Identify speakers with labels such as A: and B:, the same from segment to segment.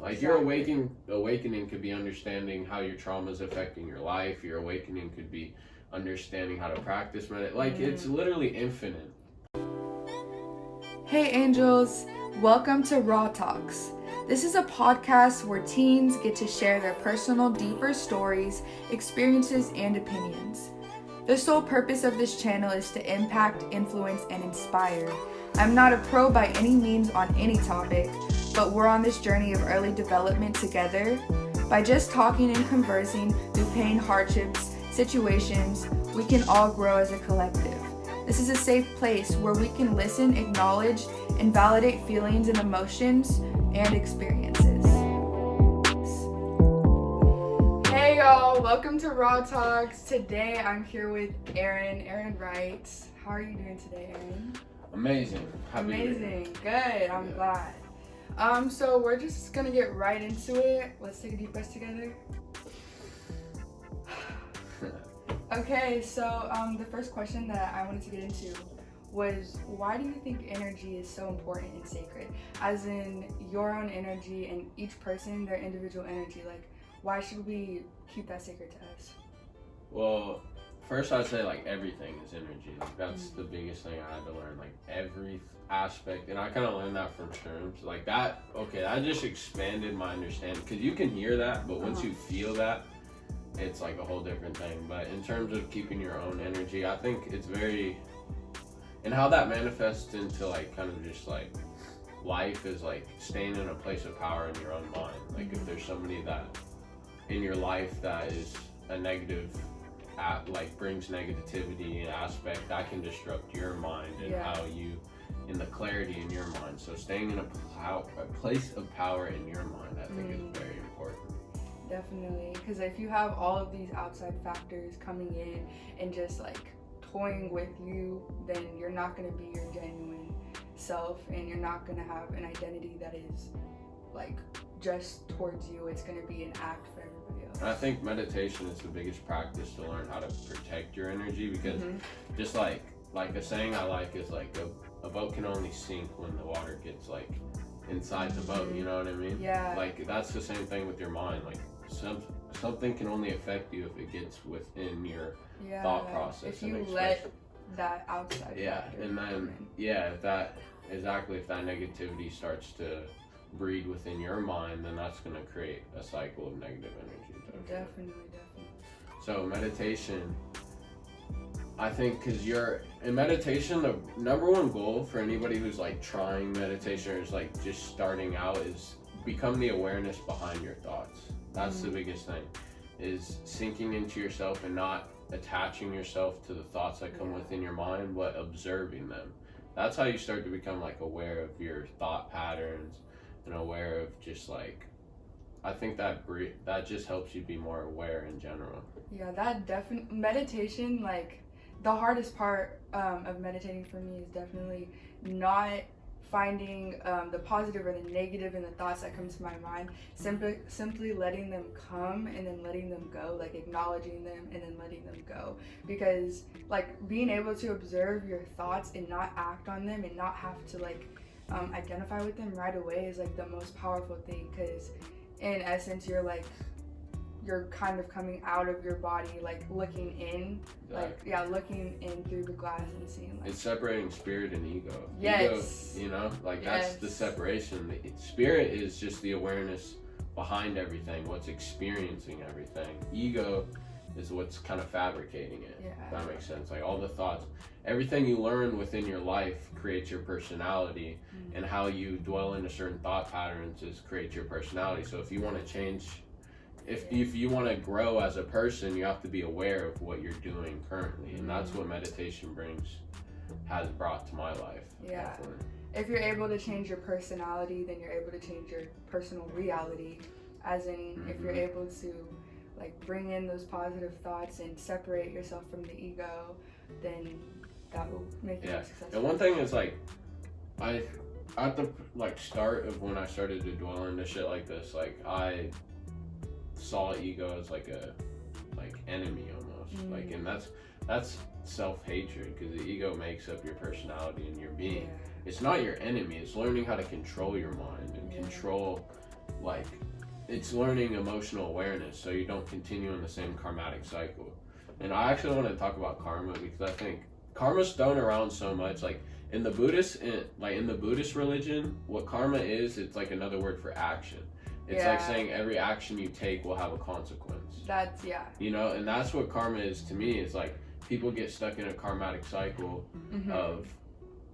A: Like your awakening could be understanding how your trauma is affecting your life. Your awakening could be understanding how to practice meditation. Like it's literally infinite.
B: Hey angels, welcome to Raw Talks. This is a podcast where teens get to share their personal, deeper stories, experiences, and opinions. The sole purpose of this channel is to impact, influence, and inspire. I'm not a pro by any means on any topic, but we're on this journey of early development together. By just talking and conversing through pain, hardships, situations, we can all grow as a collective. This is a safe place where we can listen, acknowledge, and validate feelings and emotions and experiences. Hey y'all, welcome to Raw Talks. Today I'm here with Aaron Wright. How are you doing today, Aaron?
A: Amazing.
B: Amazing. Good. I'm glad. So we're just gonna get right into it. Let's take a deep breath together. Okay, so the first question that I wanted to get into was, why do you think energy is so important and sacred? As in your own energy and each person, their individual energy. Like, why should we keep that sacred to us?
A: Well, first I'd say like everything is energy. Like that's the biggest thing I had to learn. Like every aspect, and I kind of learned that from shrooms. Like that. Okay, that just expanded my understanding because you can hear that, but once you feel that, it's like a whole different thing. But in terms of keeping your own energy, I think it's very, and how that manifests into like kind of just like life is like staying in a place of power in your own mind. Like if there's somebody that in your life that is a negative, like brings negativity and aspect, that can disrupt your mind and how you, in the clarity in your mind. So staying in a place of power in your mind, I think is very important.
B: Definitely, because if you have all of these outside factors coming in and just like toying with you, then you're not going to be your genuine self, and you're not going to have an identity that is like just towards you. It's going to be an act for everybody else.
A: And I think meditation is the biggest practice to learn how to protect your energy, because just like a saying I like is like a boat can only sink when the water gets like inside the boat, you know what I mean?
B: Yeah.
A: Like that's the same thing with your mind. Like something can only affect you if it gets within your thought process.
B: If you let that outside factor
A: and then if that negativity starts to breed within your mind, then that's going to create a cycle of negative energy.
B: Definitely.
A: So meditation, I think, because in meditation, the number one goal for anybody who's like trying meditation or is like just starting out is become the awareness behind your thoughts. That's the biggest thing, is sinking into yourself and not attaching yourself to the thoughts that come within your mind, but observing them. That's how you start to become like aware of your thought patterns and aware of just like, I think that just helps you be more aware in general. Yeah,
B: that definitely, meditation, like the hardest part of meditating for me is definitely not finding the positive or the negative in the thoughts that come to my mind, simply letting them come and then letting them go, like acknowledging them and then letting them go. Because like being able to observe your thoughts and not act on them and not have to like identify with them right away is like the most powerful thing, because in essence you're kind of coming out of your body, like looking in, looking in through the glass and seeing like,
A: it's separating spirit and ego.
B: Yes.
A: Ego, you know, like that's the separation. The spirit is just the awareness behind everything, what's experiencing everything. Ego is what's kind of fabricating it. If that makes sense. Like all the thoughts, everything you learn within your life creates your personality, and how you dwell into certain thought patterns creates your personality. So if you want to change, if you want to grow as a person, you have to be aware of what you're doing currently, and that's what meditation has brought to my life.
B: Yeah. Definitely. If you're able to change your personality, then you're able to change your personal reality. As in, if you're able to like bring in those positive thoughts and separate yourself from the ego, then that will make you more successful.
A: And one thing is like, at the like start of when I started to dwell into shit like this, like I saw ego as like a enemy almost, like, and that's self-hatred, because the ego makes up your personality and your being. It's not your enemy. It's learning how to control your mind and control like it's learning emotional awareness so you don't continue in the same karmatic cycle. And I actually want to talk about karma because I think karma's thrown around so much. Like in the Buddhist religion, what karma is, it's like another word for action. It's like saying every action you take will have a consequence.
B: That's
A: You know, and that's what karma is to me. It's like people get stuck in a karmatic cycle of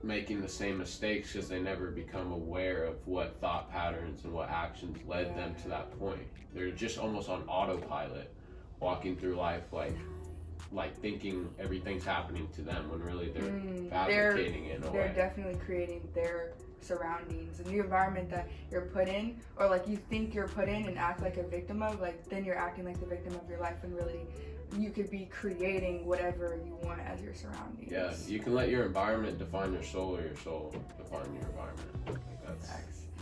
A: making the same mistakes because they never become aware of what thought patterns and what actions led them to that point. They're just almost on autopilot, walking through life like thinking everything's happening to them when really they're fabricating it in a way.
B: They're definitely creating their surroundings and the environment that you're put in, or like you think you're put in and act like a victim of, like then you're acting like the victim of your life, and really you could be creating whatever you want as your surroundings.
A: Yeah, you can let your environment define your soul, or your soul define your environment. Like that's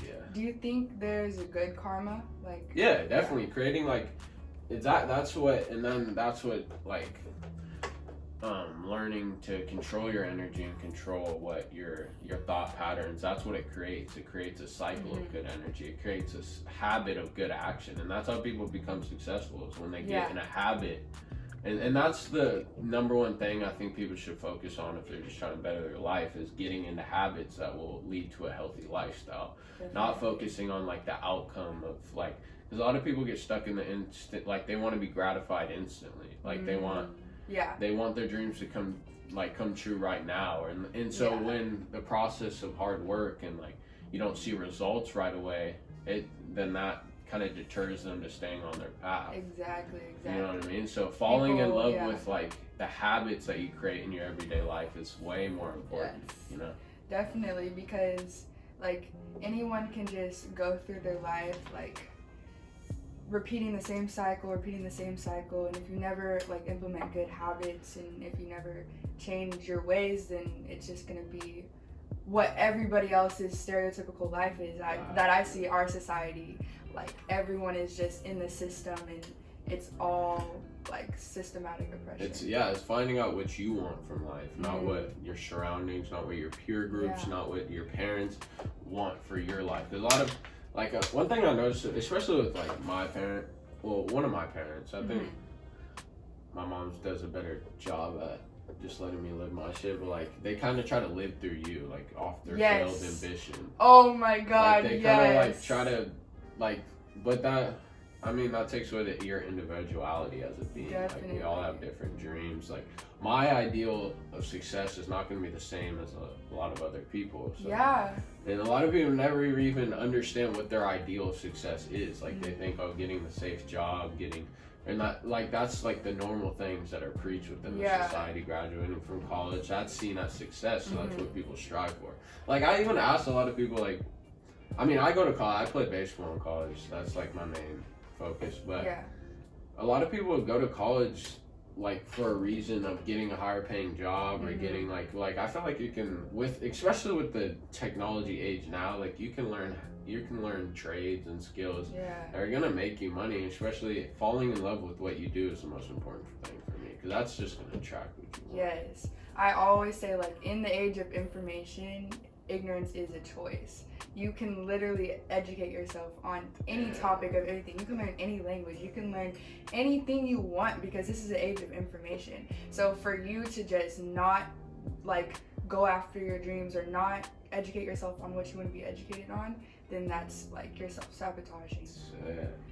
A: yeah.
B: Do you think there's a good karma? Like
A: yeah, definitely creating like that's what like learning to control your energy and control what your thought patterns, that's what it creates. It creates a cycle of good energy. It creates a habit of good action, and that's how people become successful, is when they get in a habit. And that's the number one thing I think people should focus on if they're just trying to better their life, is getting into habits that will lead to a healthy lifestyle. Definitely. Not focusing on like the outcome of like, because a lot of people get stuck in the instant, like they want to be gratified instantly. Like they want their dreams to come true right now. And so when the process of hard work and like you don't see results right away, then that kind of deters them to staying on their path.
B: Exactly.
A: You know what I mean? So falling in love with like the habits that you create in your everyday life is way more important.
B: Yes.
A: You know?
B: Definitely, because like anyone can just go through their life like repeating the same cycle, and if you never like implement good habits and if you never change your ways, then it's just gonna be what everybody else's stereotypical life is. That I see our society, like everyone is just in the system and it's all like systematic oppression.
A: It's finding out what you want from life, not what your surroundings, not what your peer groups, not what your parents want for your life. There's a lot of one thing I noticed, especially with like one of my parents, I think my mom does a better job at just letting me live my shit, but like they kind of try to live through you, like off their failed ambition.
B: Oh my god,
A: like, they kind of like try to like, but that takes away your individuality as a being.
B: Definitely.
A: Like we all have different dreams. Like my ideal of success is not going to be the same as a lot of other people. So. And a lot of people never even understand what their ideal of success is. Like they think, getting the safe job, and that, like that's like the normal things that are preached within the society. Graduating from college, that's seen as success. So that's what people strive for. Like I even asked a lot of people, like, I go to college. I play baseball in college. That's like my main focus. But a lot of people go to college like for a reason of getting a higher paying job or getting like I feel like you can, especially with the technology age now, like you can learn trades and skills that are gonna make you money. Especially falling in love with what you do is the most important thing for me, because that's just gonna attract what you want.
B: Yes, I always say, like, in the age of information, ignorance is a choice. You can literally educate yourself on any topic of anything. You can learn any language. You can learn anything you want, because this is an age of information. So for you to just not like go after your dreams or not educate yourself on what you want to be educated on, then that's like you're self-sabotaging.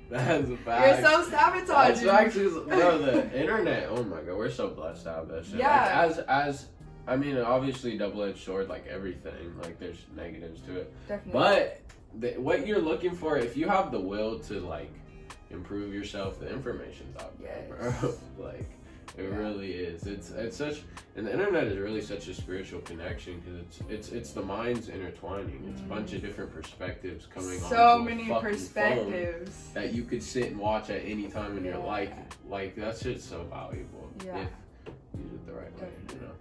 A: That's a fact.
B: You're self-sabotaging.
A: That's actually, the internet, oh my god, we're so blessed to have that shit. Like, obviously double-edged sword, like everything, like there's negatives to it.
B: Definitely.
A: But what you're looking for, if you have the will to like improve yourself, the information's out there, bro. Like it really is. It's such, and the internet is really such a spiritual connection, because it's the minds intertwining. It's a bunch of different perspectives coming on.
B: So many perspectives
A: that you could sit and watch at any time in your life. Like that shit's so valuable. If you use it the right way, you know.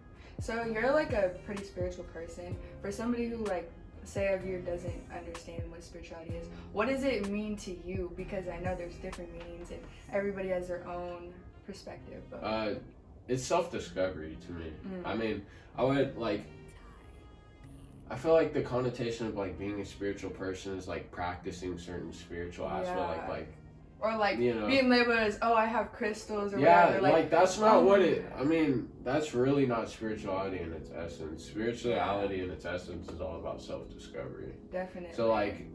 B: So you're like a pretty spiritual person. For somebody who, like, say of you doesn't understand what spirituality is, what does it mean to you? Because I know there's different meanings and everybody has their own perspective. But
A: it's self-discovery to me. I I feel like the connotation of like being a spiritual person is like practicing certain spiritual aspect,
B: or like
A: you know,
B: being labeled as, oh, I have crystals or
A: yeah,
B: whatever.
A: like that's not what it. I mean, that's really not spirituality in its essence. Spirituality in its essence is all about self-discovery.
B: Definitely.
A: So like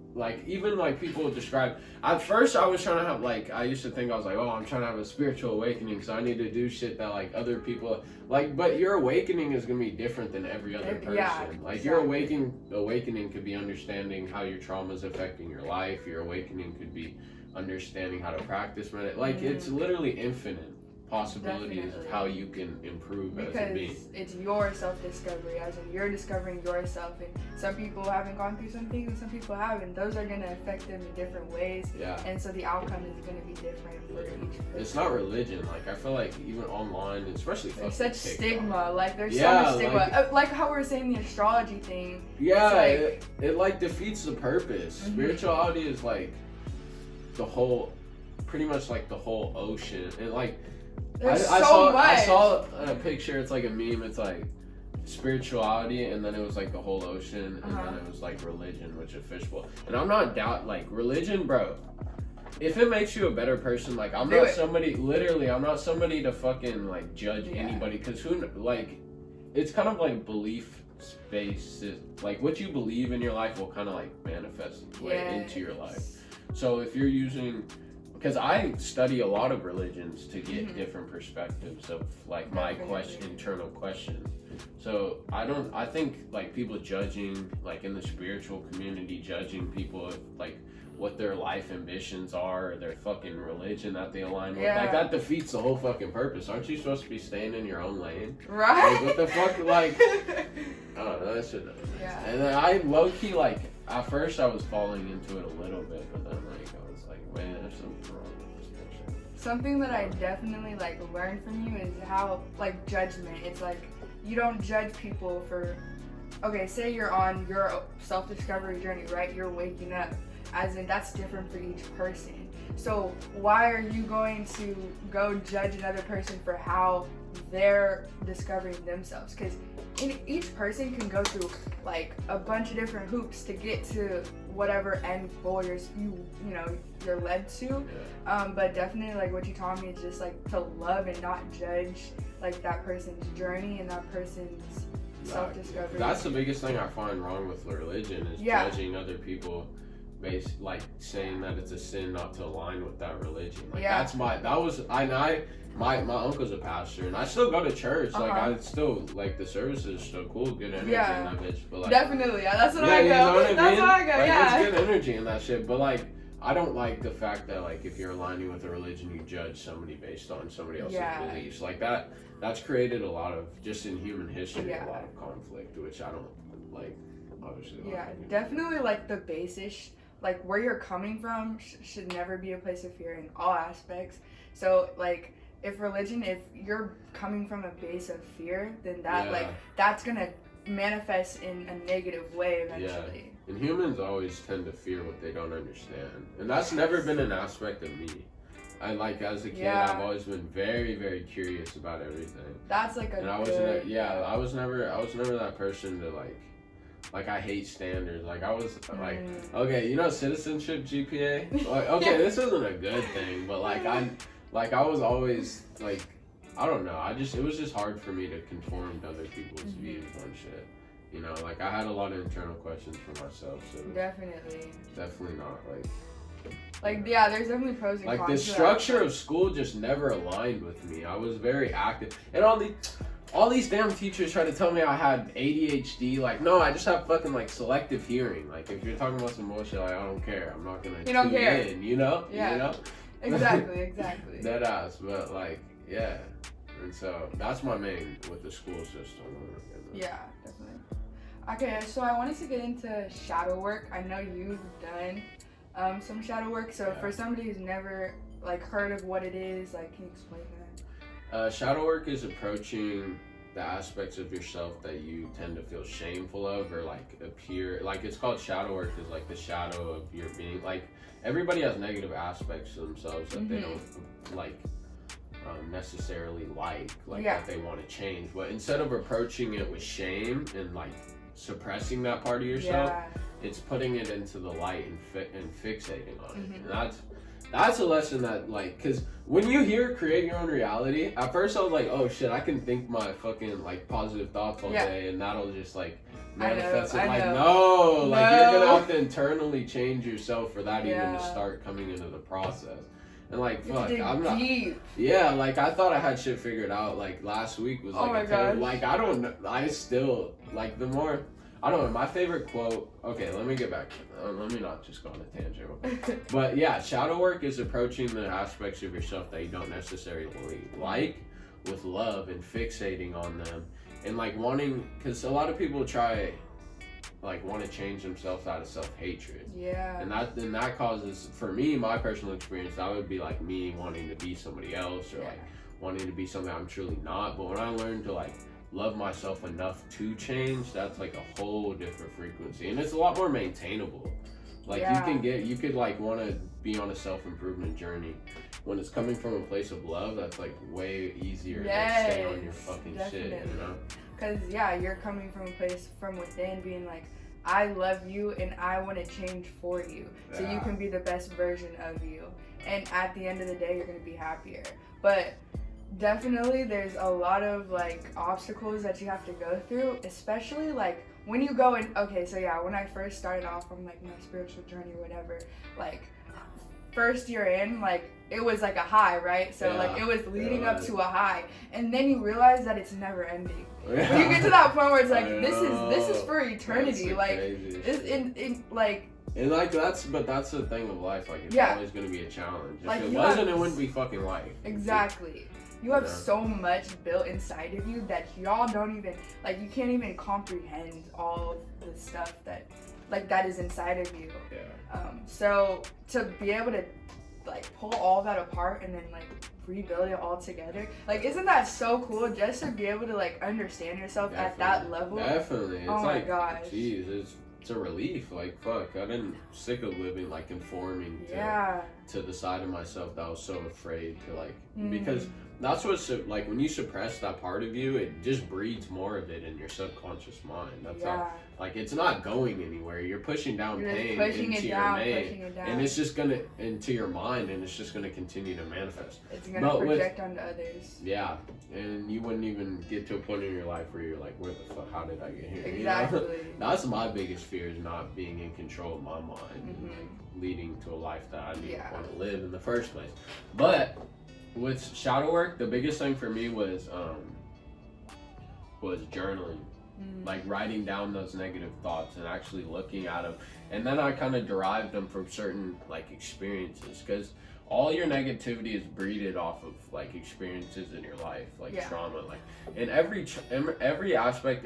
A: even like people describe. At first, I was trying to have like I used to think I was like, oh, I'm trying to have a spiritual awakening, so I need to do shit that like other people like. But your awakening is gonna be different than every other person.
B: Yeah,
A: like your awakening could be understanding how your trauma is affecting your life. Your awakening could be understanding how to practice meditation. Like it's literally infinite possibilities of how you can improve as a being.
B: Because it's your self-discovery, as in you're discovering yourself, and some people haven't gone through some things and some people haven't. Those are going to affect them in different ways, and so the outcome is going to be different for each person.
A: It's not religion. Like I feel like even online, especially
B: there's such
A: TikTok,
B: stigma. Like there's so much stigma. Like how we were saying the astrology thing.
A: Yeah,
B: like,
A: it like defeats the purpose. Spirituality is like the whole, pretty much like the whole ocean. And like
B: I
A: saw a picture. It's like a meme. It's like spirituality, and then it was like the whole ocean, and then it was like religion, which is fishbowl. And I'm not like religion, bro. If it makes you a better person, like I'm not somebody. Literally, I'm not somebody to fucking like judge anybody, because it's kind of like belief space. Like what you believe in your life will kind of like manifest into your life. So if you're using, because I study a lot of religions to get different perspectives of like my internal questions. So I think like people judging, like in the spiritual community, judging people of like what their life ambitions are, or their fucking religion that they align with, like that defeats the whole fucking purpose. Aren't you supposed to be staying in your own lane?
B: Right.
A: Like what the fuck, like, I don't know, that shit. And then I low-key, like, at first I was falling into it a little bit, but then like I was like, man, there's something wrong with this bullshit.
B: Something that I definitely like learned from you is how like judgment. It's like you don't judge people for, okay, say you're on your self-discovery journey, right? You're waking up, as in that's different for each person. So why are you going to go judge another person for how they're discovering themselves? Because each person can go through like a bunch of different hoops to get to whatever end goal you're led to. But definitely like what you taught me is just like to love and not judge like that person's journey and that person's self-discovery.
A: That's the biggest thing I find wrong with religion is judging other people based, like saying that it's a sin not to align with that religion. Like my uncle's a pastor, and I still go to church. Like I still like the services are still cool, good energy in that bitch. But like
B: definitely, that's what I go.
A: You know what I mean?
B: That's what I go.
A: Like, it's good energy in that shit. But like I don't like the fact that like if you're aligning with a religion, you judge somebody based on somebody else's beliefs. Like that's created a lot of, just in human history, a lot of conflict, which I don't like. Obviously.
B: Definitely like the basis. Like where you're coming from should never be a place of fear in all aspects. So like if you're coming from a base of fear, then that's gonna manifest in a negative way eventually.
A: And humans always tend to fear what they don't understand, and that's never been an aspect of me. I like as a kid, I've always been very, very curious about everything.
B: That's like
A: I was never that person to like I hate standards. Like I was like, okay, you know, citizenship GPA. Like, okay, this isn't a good thing, but I was always like, I don't know. It was just hard for me to conform to other people's views on shit. You know, like I had a lot of internal questions for myself. So definitely not
B: there's definitely pros and cons.
A: Like the structure of school just never aligned with me. I was very active, and all these damn teachers try to tell me I had ADHD. Like, no, I just have fucking like selective hearing. Like, if you're talking about some bullshit, like I don't care. I'm not gonna tune in. You know?
B: Yeah. You know? Exactly.
A: Dead ass, but like, yeah. And so that's my main with the school system.
B: Yeah, definitely. Okay, so I wanted to get into shadow work. I know you've done some shadow work. So for somebody who's never like heard of what it is, like, can you explain that?
A: Shadow work is approaching the aspects of yourself that you tend to feel shameful of, or like appear like, it's called shadow work, is like the shadow of your being. Like everybody has negative aspects to themselves that they don't like necessarily like that they want to change. But instead of approaching it with shame and like suppressing that part of yourself.
B: Yeah.
A: It's putting it into the light and fixating on it.
B: Mhm.
A: And that's a lesson that, like, because when you hear create your own reality, at first I was like, oh shit, I can think my fucking like positive thoughts all day and that'll just like manifest it. Like, no, like you're gonna have to internally change yourself for that even to start coming into the process. And like, fuck, I'm not.
B: Deep.
A: Yeah, like I thought I had shit figured out. Like last week was like,
B: oh my God.
A: Like I don't know. I still like the more. I don't know. My favorite quote. Okay, let me get back. Let me not just go on a tangent. But yeah, shadow work is approaching the aspects of yourself that you don't necessarily like with love and fixating on them and like wanting. Because a lot of people try. Like want to change themselves out of self-hatred.
B: Yeah.
A: And that causes, for me, my personal experience, that would be like me wanting to be somebody else or like wanting to be something I'm truly not. But when I learned to like love myself enough to change, that's like a whole different frequency. And it's a lot more maintainable. Like you could like want to be on a self-improvement journey. When it's coming from a place of love, that's like way easier to stay on your fucking shit, you know?
B: Because, you're coming from a place from within being like, I love you and I want to change for you. So you can be the best version of you. And at the end of the day, you're going to be happier. But definitely there's a lot of like obstacles that you have to go through, especially like when you go in. Okay, so when I first started off on like my spiritual journey or whatever, like first year in, like it was like a high, right? So like it was leading up to a high, and then you realize that it's never ending. When you get to that point where it's like this is for eternity, like it's in like.
A: And like that's the thing of life. Like it's always gonna be a challenge. If it wasn't, it wouldn't be fucking life.
B: Exactly. You have so much built inside of you that y'all don't even like. You can't even comprehend all of the stuff that is inside of you.
A: Yeah.
B: So to be able to like pull all that apart and then like rebuild it all together, like isn't that so cool? Just to be able to like understand yourself at that level.
A: Definitely. It's
B: my gosh.
A: Jeez, it's a relief. Like fuck, I've been sick of living like conforming to the side of myself that I was so afraid to like because that's what's like when you suppress that part of you, it just breeds more of it in your subconscious mind. That's how, like it's not going anywhere. You're pushing down pain into your mind, and it's just gonna into your mind, and it's just gonna continue to manifest.
B: It's gonna project onto others.
A: Yeah, and you wouldn't even get to a point in your life where you're like, where the fuck? How did I get here?
B: Exactly.
A: You know? That's my biggest fear is not being in control of my mind, and like leading to a life that I didn't want to live in the first place. But with shadow work, the biggest thing for me was journaling, like writing down those negative thoughts and actually looking at them. And then I kind of derived them from certain like experiences, because all your negativity is breeded off of like experiences in your life, like trauma, like, and every aspect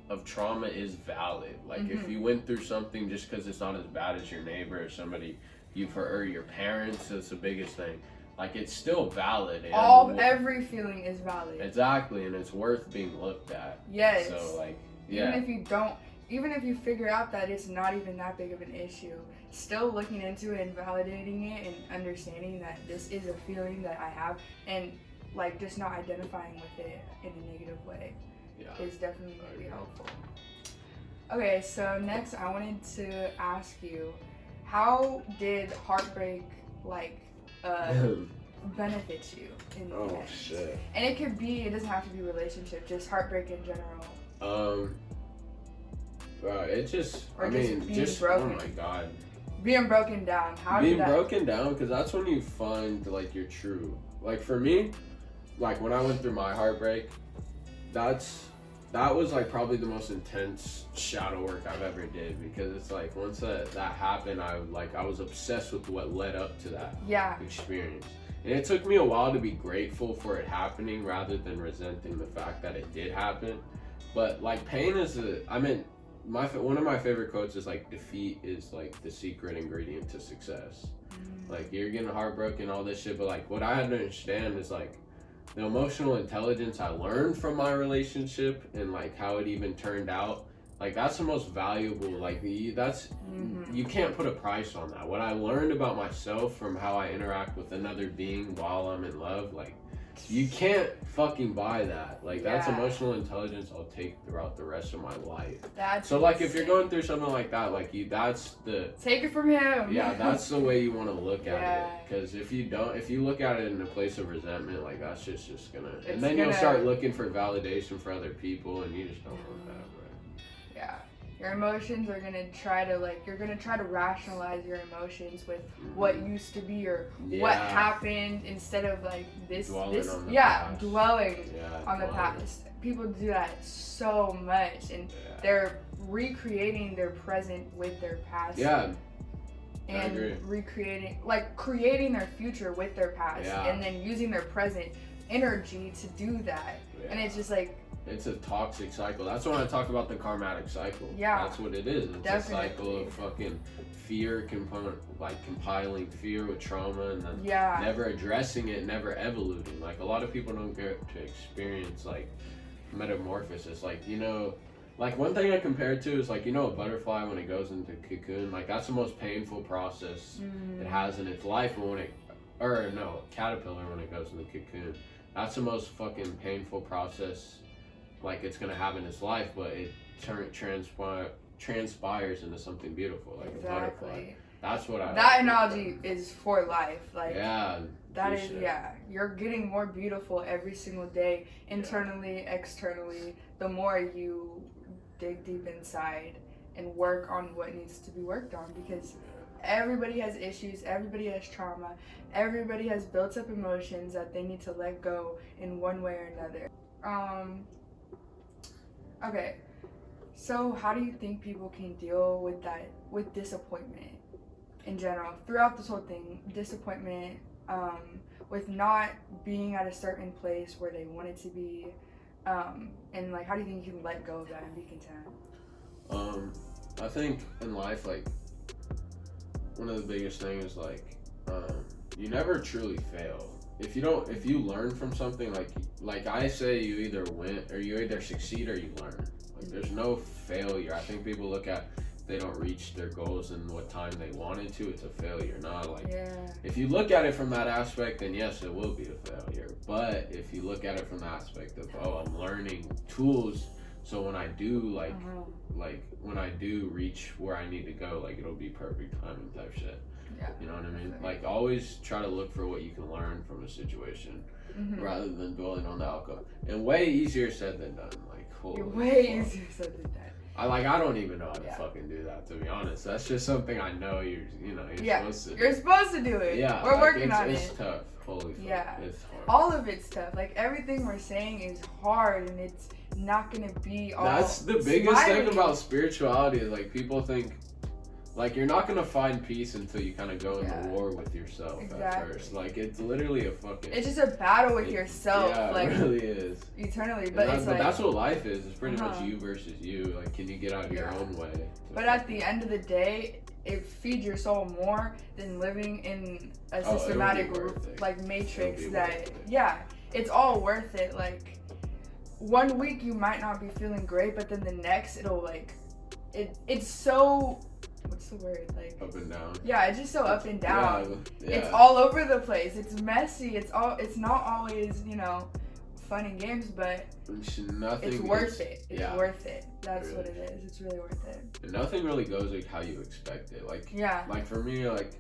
A: of trauma is valid. Like if you went through something, just because it's not as bad as your neighbor or somebody you've heard, or your parents, that's the biggest thing. Like it's still valid. And
B: every feeling is valid.
A: Exactly, and it's worth being looked at.
B: Yes.
A: So like,
B: even if you figure out that it's not even that big of an issue, still looking into it and validating it and understanding that this is a feeling that I have, and like just not identifying with it in a negative way is definitely going to be helpful. Okay, so next I wanted to ask you, how did heartbreak benefits you in the end?
A: Shit.
B: And it doesn't have to be relationship, just heartbreak in general.
A: It just,
B: broken.
A: Oh my God.
B: Being broken down.
A: Broken down, because that's when you find like your true. Like for me, like when I went through my heartbreak, that was like probably the most intense shadow work I've ever did, because it's like once that happened, I was obsessed with what led up to that experience. And it took me a while to be grateful for it happening rather than resenting the fact that it did happen. But like pain is one of my favorite quotes is like, defeat is like the secret ingredient to success. Like you're getting heartbroken, all this shit, but like what I had to understand is like the emotional intelligence I learned from my relationship and like how it even turned out, like that's the most valuable. Like you can't put a price on that. What I learned about myself from how I interact with another being while I'm in love, like You can't fucking buy that. Like, that's
B: Yeah.
A: emotional intelligence I'll take throughout the rest of my life.
B: That's
A: So, like, if you're
B: insane.
A: going through something like that, like, that's the,
B: Take it from him.
A: yeah, that's the way you want to look at
B: Yeah.
A: it. Because if you look at it in a place of resentment, like, that's just gonna,
B: It's
A: and then you'll
B: gonna-
A: start looking for validation for other people, and you just don't want that, bro.
B: Yeah. Your emotions are gonna try to you're gonna try to rationalize your emotions with what used to be or what
A: Yeah.
B: happened instead of like this
A: Dwelling on the
B: yeah,
A: past.
B: dwelling
A: Yeah,
B: on the
A: dwelling.
B: past. People do that so much and
A: Yeah.
B: they're recreating their present with their past.
A: Yeah. I
B: And
A: agree.
B: creating their future with their past
A: Yeah.
B: and then using their present energy to do that. And
A: Yeah.
B: it's just like
A: It's a toxic cycle. That's when I talk about the karmatic cycle.
B: Yeah.
A: That's what it is. It's a cycle
B: Definitely.
A: of fucking fear, compiling fear with trauma and then
B: yeah.
A: never addressing it, never evoluting. Like, a lot of people don't get to experience, like, metamorphosis. Like, like, one thing I compare it to is, like, a butterfly when it goes into cocoon. Like, that's the most painful process it has in its life. But caterpillar when it goes into cocoon. That's the most fucking painful process, like, it's gonna have in its life, but it transpires into something beautiful, like a butterfly.
B: Exactly.
A: That's what I.
B: That analogy is for life. Like
A: Yeah.
B: that
A: for
B: is
A: sure.
B: yeah. You're getting more beautiful every single day, internally, externally. The more you dig deep inside and work on what needs to be worked on, because everybody has issues, everybody has trauma, everybody has built up emotions that they need to let go in one way or another. Okay. So how do you think people can deal with disappointment in general throughout this whole thing? Disappointment, with not being at a certain place where they wanted to be, and like how do you think you can let go of that and be content?
A: I think in life, like, one of the biggest things is like, you never truly fail. If you learn from something, like I say, you either win or you either succeed or you learn. Like, there's no failure. I think people look at they don't reach their goals in what time they wanted to, it's a failure. Not like,
B: Yeah.
A: if you look at it from that aspect, then yes, it will be a failure. But if you look at it from the aspect of, I'm learning tools, so when I do like when I do reach where I need to go, like, it'll be perfect timing type shit.
B: Yeah.
A: You know what I mean? Like, always try to look for what you can learn from a situation rather than dwelling on the outcome. And way easier said than done. Like, holy
B: You're way
A: fuck.
B: easier said than that.
A: I don't even know how to
B: Yeah.
A: fucking do that, to be honest. That's just something I know you're
B: Yeah.
A: supposed to do.
B: You're supposed to do it.
A: Yeah,
B: We're
A: like,
B: working on
A: it's
B: it.
A: tough. Holy fuck.
B: Yeah.
A: It's hard.
B: All of it's tough. Like everything we're saying is hard, and it's not gonna be all.
A: That's the biggest thing
B: smiley.
A: about spirituality is, like, people think, like, you're not gonna find peace until you kind of go into
B: Yeah.
A: war with yourself at
B: Exactly.
A: first. Like, it's literally a fucking.
B: It's just a battle with yourself,
A: Yeah,
B: like
A: it really is.
B: eternally.
A: And
B: But it's like.
A: that's what life is. It's pretty much
B: Uh-huh.
A: you versus you. Like, can you get out of your
B: Yeah.
A: own way?
B: But at the end of the day, it feeds your soul more than living in a
A: it'll be
B: systematic
A: worth it.
B: like matrix
A: It'll be
B: that
A: worth it.
B: yeah, it's all worth it. Like 1 week you might not be feeling great, but then the next it'll like it's so what's the word? Like
A: Up and down.
B: yeah, it's just so up and down.
A: Yeah.
B: It's all over the place. It's messy. It's not always, fun and games, but
A: Nothing.
B: it's worth it. It's
A: yeah.
B: worth it. That's
A: It
B: what
A: really
B: it is. It's really worth it.
A: And nothing really goes like how you expect it. Like,
B: Yeah.
A: like for me, like,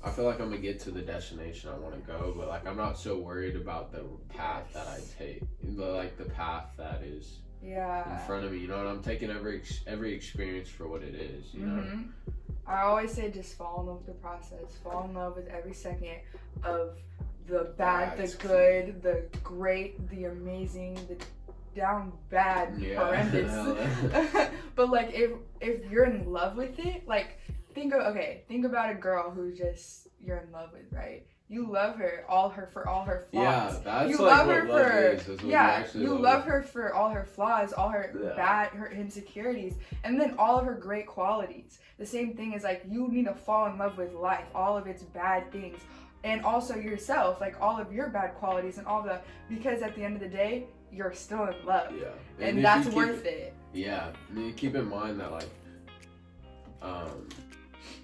A: I feel like I'm gonna get to the destination I want to go, but like, I'm not so worried about the path that I take, the path that is
B: Yeah.
A: in front of me. You know, and I'm taking every experience for what it is. You know.
B: Mhm. I always say just fall in love with the process. Fall in love with every second of the bad,
A: That's
B: the good, the great, the amazing, the down bad,
A: Yeah.
B: horrendous. But like if you're in love with it, like think about a girl who just you're in love with, right? You love her for all her flaws.
A: Yeah, that's
B: You
A: like
B: love
A: what
B: her
A: love
B: for
A: is what you actually
B: you love her for all her flaws, all her
A: Yeah.
B: her insecurities, and then all of her great qualities. The same thing is like you need to fall in love with life, all of its bad things, and also yourself, like all of your bad qualities and all because at the end of the day, you're still in love,
A: Yeah.
B: and
A: if
B: that's
A: you keep-
B: worth it.
A: Yeah, and you keep in mind that, like,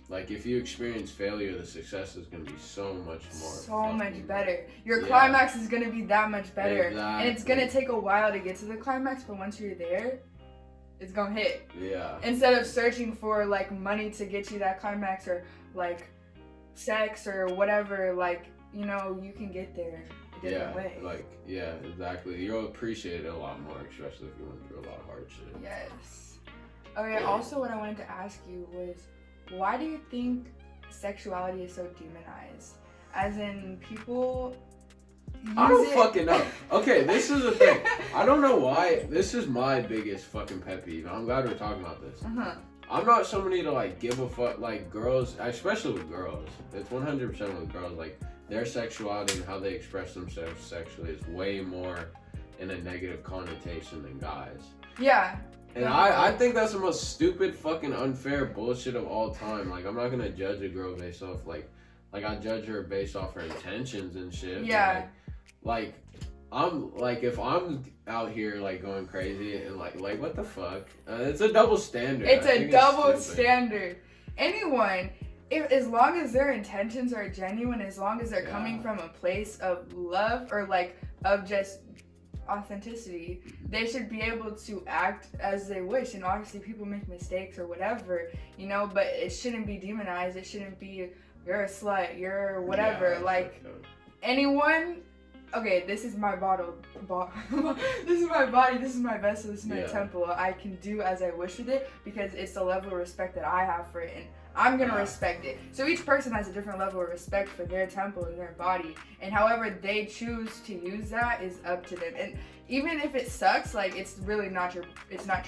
A: like if you experience failure, the success is gonna be so much more.
B: So much better. Your
A: Yeah.
B: climax is gonna be that much better,
A: Exactly.
B: and it's gonna take a while to get to the climax. But once you're there, it's gonna hit.
A: Yeah.
B: Instead of searching for like money to get you that climax, or like sex or whatever, like, you know, you can get there a different way.
A: Like, yeah, exactly. You'll appreciate it a lot more, especially if you went through a lot of hardship.
B: Yes. Okay, also what I wanted to ask you was, why do you think sexuality is so demonized? As in, people
A: I don't
B: use it-
A: fucking know. Okay, this is the thing. I don't know why. This is my biggest fucking pet peeve. I'm glad we're talking about this.
B: Uh-huh.
A: I'm not somebody to like give a fuck. Like girls, especially with girls, it's 100% with girls. Like their sexuality and how they express themselves sexually is way more in a negative connotation than guys.
B: Yeah.
A: And I think that's the most stupid, fucking unfair bullshit of all time. Like I'm not gonna judge a girl based off like I judge her based off her intentions and shit.
B: Yeah.
A: Like I'm like if I'm out here like going crazy and like what the fuck? It's a double standard.
B: It's
A: I
B: a
A: think
B: double
A: it's stupid.
B: standard. Anyone, if as long as their intentions are genuine, as long as they're
A: Yeah.
B: coming from a place of love or like of just authenticity, they should be able to act as they wish. And obviously people make mistakes or whatever, you know, but it shouldn't be demonized. It shouldn't be you're a slut, you're whatever.
A: Yeah,
B: like
A: okay.
B: anyone, okay, this is my this is my body, this is my vessel, this is my
A: Yeah.
B: temple. I can do as I wish with it because it's the level of respect that I have for it, and I'm gonna
A: Yeah.
B: respect it. So each person has a different level of respect for their temple and their body, and however they choose to use that is up to them. And even if it sucks, like it's really not your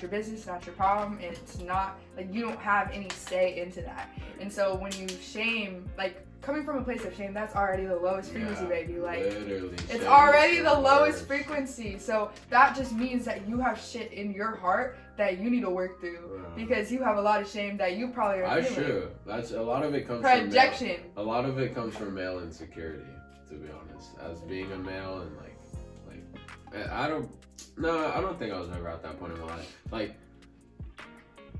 B: business, not your problem. It's not like you don't have any say into that. And so when you shame, like coming from a place of shame, that's already the lowest frequency,
A: Yeah,
B: baby. Like
A: literally,
B: it's
A: shame
B: already
A: is
B: the lowest
A: worst.
B: frequency. So that just means that you have shit in your heart that you need to work through
A: Yeah.
B: because you have a lot of shame that you probably are
A: I
B: feeling.
A: sure. That's a lot of it comes
B: Projection.
A: from male, a lot of it comes from male insecurity, to be honest. As being a male and like I don't think I was ever at that point in my life. Like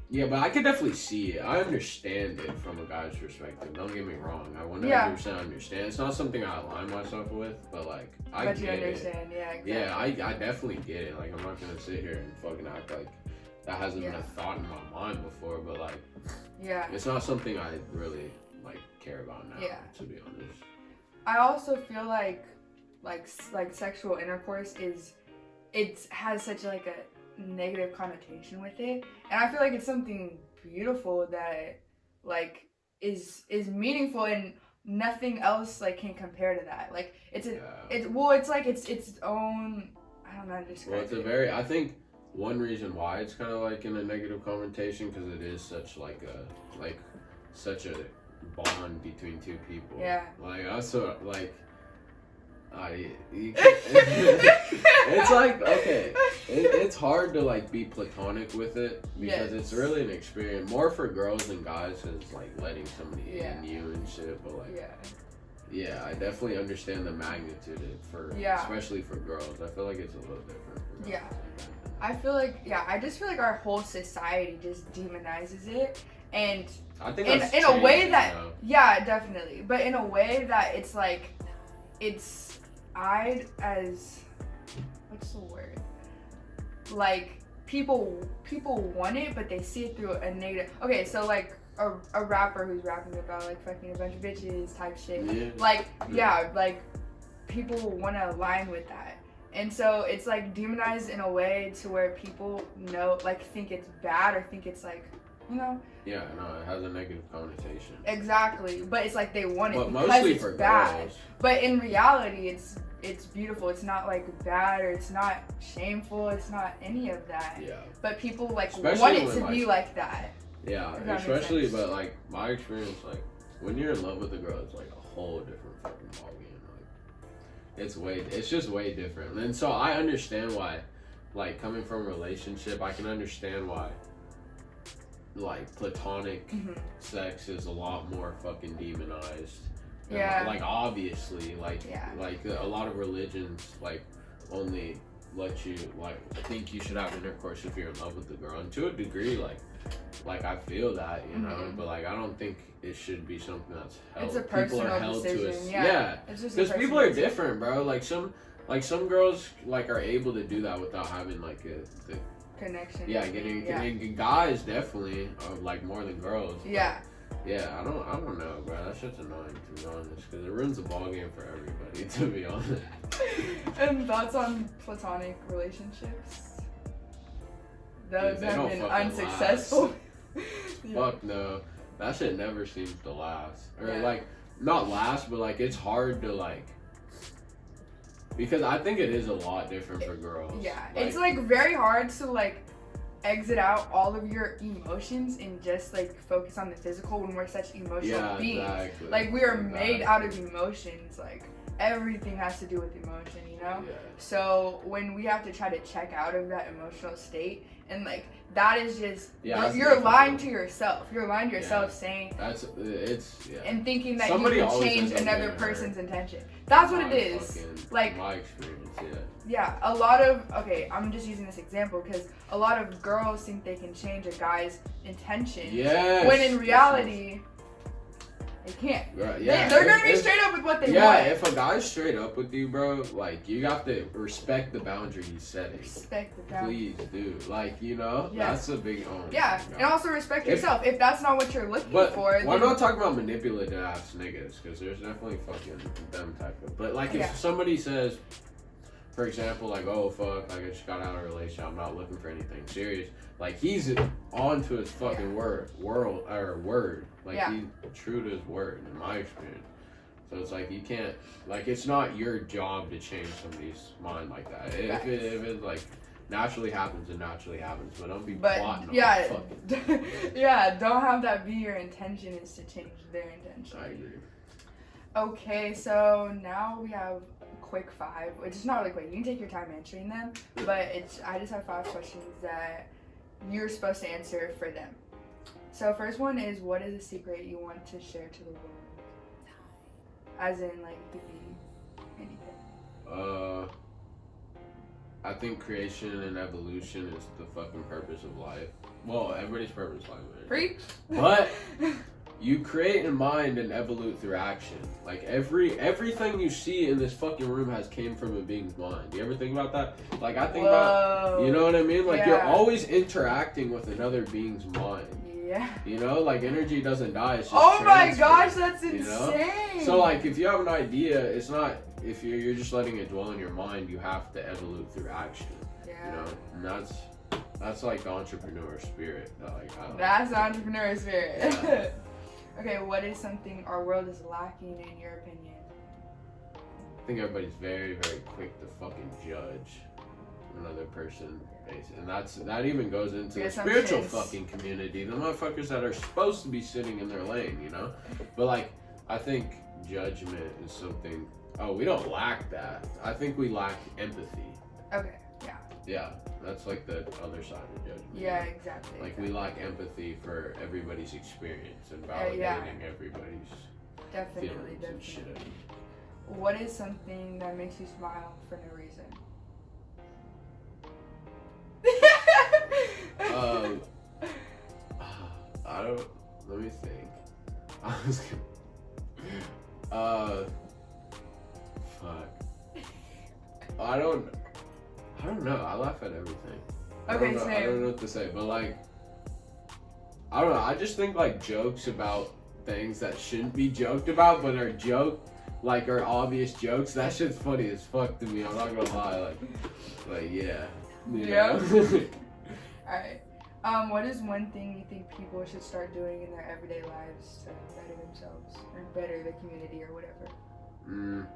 A: yeah, but I could definitely see it. I understand it from a guy's perspective. Don't get me wrong. I 100% understand. It's not something I align myself with, but like I
B: But
A: get
B: you
A: it.
B: understand, yeah, exactly.
A: Yeah, I definitely get it. Like I'm not gonna sit here and fucking act like that hasn't been
B: Yeah.
A: a thought in my mind before, but like
B: Yeah.
A: it's not something I really like care about now.
B: Yeah.
A: To be honest.
B: I also feel like sexual intercourse has such like a negative connotation with it, and I feel like it's something beautiful that like is meaningful, and nothing else like can compare to that. Like it's its own, I don't know how to describe
A: Well, it's a
B: it.
A: very. I think one reason why it's kind of like in a negative connotation because it is such such a bond between two people.
B: Yeah.
A: Like also like. It's like okay, it's hard to like be platonic with it because it's really an experience more for girls than guys because like letting somebody in you and shit. But like yeah, I definitely understand the magnitude especially for girls. I feel like it's a little different. For girls.
B: I feel like I just feel like our whole society just demonizes it, and
A: I think
B: in a way that
A: now.
B: definitely, but in a way that it's like it's eyed as, what's the word, like people want it but they see it through a negative. Okay, so like a rapper who's rapping about like fucking a bunch of bitches type shit, like like people want to align with that, and so it's like demonized in a way to where people think it's bad or think it's like, you know.
A: Yeah, no, it has a negative connotation.
B: Exactly, but it's like they want it
A: But
B: because
A: mostly
B: it's
A: for
B: bad.
A: girls.
B: But in reality, it's beautiful. It's not like bad or it's not shameful. It's not any of that.
A: Yeah.
B: But people like
A: Especially
B: want it
A: when,
B: to be like that.
A: Yeah,
B: If that makes
A: especially
B: sense.
A: but like my experience, like when you're in love with a girl, it's like a whole different fucking ballgame. Like it's just way different. And so I understand why, like coming from a relationship, I can understand why. Like platonic sex is a lot more fucking demonized. And,
B: Yeah.
A: like obviously, like
B: Yeah.
A: like a lot of religions like only let you like think you should have intercourse if you're in love with the girl. And to a degree, like like I feel that, you know,
B: Mhm.
A: but like I don't think it should be something that's held.
B: It's a
A: People are
B: personal
A: held
B: decision.
A: to
B: Yeah. It's just a
A: because people
B: personal
A: are
B: decision.
A: different, bro. Like some girls like are able to do that without having like the
B: Connection.
A: getting guys definitely like more than girls. But,
B: Yeah.
A: yeah, I don't know, bro. That shit's annoying to be honest, because it ruins the ball game for everybody. To be honest.
B: And thoughts on platonic relationships? Those
A: Dude, they
B: have
A: don't
B: been
A: fucking
B: unsuccessful. Yeah.
A: Fuck no, that shit never seems to last, or
B: Yeah.
A: like not last, but like it's hard to like. Because I think it is a lot different for girls.
B: Yeah, it's like very hard to like exit out all of your emotions and just like focus on the physical when we're such emotional beings.
A: Exactly.
B: Like we are made out of emotions. Like everything has to do with emotion, you know?
A: Yeah.
B: So when we have to try to check out of that emotional state and like that is just
A: Yeah,
B: you're lying to yourself. You're lying to yourself saying
A: It's
B: and thinking that
A: Somebody
B: you can
A: always
B: change
A: ends up
B: another
A: getting
B: person's
A: hurt.
B: intention. That's what it
A: My
B: is.
A: fucking-
B: Like
A: my experience,
B: yeah, a lot of I'm just using this example because a lot of girls think they can change a guy's intentions.
A: Yes.
B: When in reality, they can't.
A: Right, yeah.
B: They're gonna be
A: If-
B: straight up with what they
A: Yeah,
B: want.
A: if a guy's straight up with you, bro, like you have to respect the boundary he's setting.
B: Respect the boundary.
A: Please, dude. Like, you know,
B: Yeah.
A: that's a big
B: Yeah, and also respect
A: If-
B: yourself. If that's not what you're looking
A: But
B: for,
A: well, I'm
B: then
A: not talking about manipulative ass niggas, because there's definitely fucking them type of. But like, if
B: Yeah.
A: somebody says, for example, like, oh fuck, like I just got out of a relationship, I'm not looking for anything serious. Like he's on to his fucking word, like
B: Yeah.
A: he's true to his word, in my experience. So it's like you can't, like, it's not your job to change somebody's mind like that. If it like naturally happens, it naturally happens. But don't be plotting on
B: yeah,
A: fucking.
B: yeah, don't have that be your intention is to change their intention.
A: I agree.
B: Okay, so now we have quick 5, which is not really quick. You can take your time answering them, but I just have 5 questions that you're supposed to answer for them. So first one is, what is a secret you want to share to the world? As in, like, it could be anything.
A: I think creation and evolution is the fucking purpose of life. Well, everybody's purpose is life.
B: Preach.
A: But you create in mind and evolve through action. Like everything you see in this fucking room has came from a being's mind. You ever think about that? Like I think about, you know what I mean? Like you're always interacting with another being's mind.
B: Yeah.
A: You know, like energy doesn't die. It's just
B: Oh my
A: transferred,
B: gosh, that's insane.
A: you know? So like if you have an idea, it's not, if you're just letting it dwell in your mind, you have to evolve through action.
B: Yeah.
A: You know, and that's like the entrepreneur spirit. That, like, I don't know.
B: That's the entrepreneur spirit.
A: Yeah.
B: Okay, what is something our world is lacking in your opinion?
A: I think everybody's very, very quick to fucking judge another person, and that even goes into the spiritual fucking community. The motherfuckers that are supposed to be sitting in their lane, you know. But like, I think judgment is something. Oh, we don't lack that. I think we lack empathy.
B: Okay. Yeah.
A: Yeah, that's like the other side of judgment.
B: Yeah, exactly.
A: Like we lack empathy for everybody's experience and validating
B: yeah.
A: everybody's
B: Definitely,
A: feelings and shit.
B: definitely. What is something that makes you smile for no reason?
A: I don't. Let me think. I was gonna. Fuck. I don't know. I laugh at everything.
B: Okay,
A: I
B: same.
A: don't know what to say, but like, I don't know. I just think like jokes about things that shouldn't be joked about, but are are obvious jokes. That shit's funny as fuck to me. I'm not gonna lie. Like yeah. You
B: Yeah.
A: know?
B: Alright. What is one thing you think people should start doing in their everyday lives to better themselves or better the community or whatever?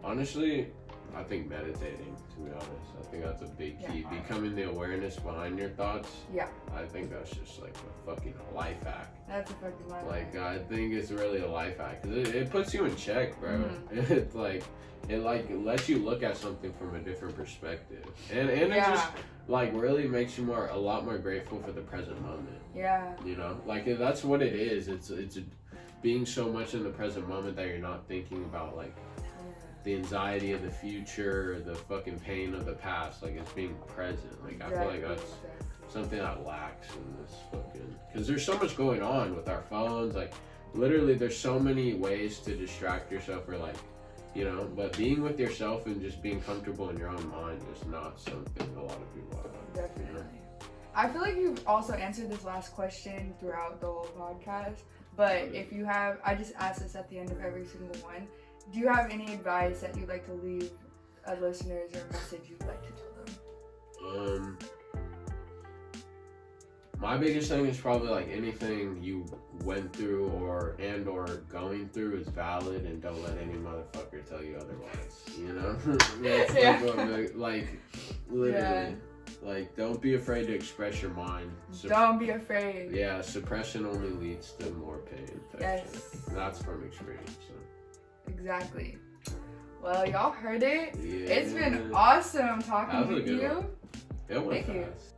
A: Honestly, I think meditating, to be honest. I think that's a big key.
B: Yeah.
A: Becoming the awareness behind your thoughts.
B: Yeah.
A: I think that's just like a fucking life hack.
B: That's a fucking lie.
A: Like, I think it's really a life hack. 'Cause it puts you in check, bro.
B: Mhm.
A: It's like, it lets you look at something from a different perspective. And it just, like, really makes you a lot more grateful for the present moment.
B: Yeah.
A: You know? Like, that's what it is. It's being so much in the present moment that you're not thinking about, like, the anxiety of the future or the fucking pain of the past. Like, it's being present. Like, I feel like that's something that lacks in this fucking, because there's so much going on with our phones, like literally there's so many ways to distract yourself, or like, you know, but being with yourself and just being comfortable in your own mind is not something a lot of people have.
B: Definitely.
A: You know?
B: I feel like you've also answered this last question throughout the whole podcast, but if you have, I just ask this at the end of every single one. Do you have any advice that you'd like to leave listeners, or a message you'd like to tell them?
A: My biggest thing is probably like anything you went through or going through is valid, and don't let any motherfucker tell you otherwise. You know, that's like literally.
B: Yeah.
A: Like, don't be afraid to express your mind.
B: Don't be afraid.
A: Yeah, suppression only leads to more pain.
B: Yes.
A: That's from experience. So.
B: Exactly. Well, y'all heard it.
A: Yeah.
B: It's been awesome talking
A: That was a
B: with
A: good
B: you.
A: one. It went
B: Thank you.
A: fast.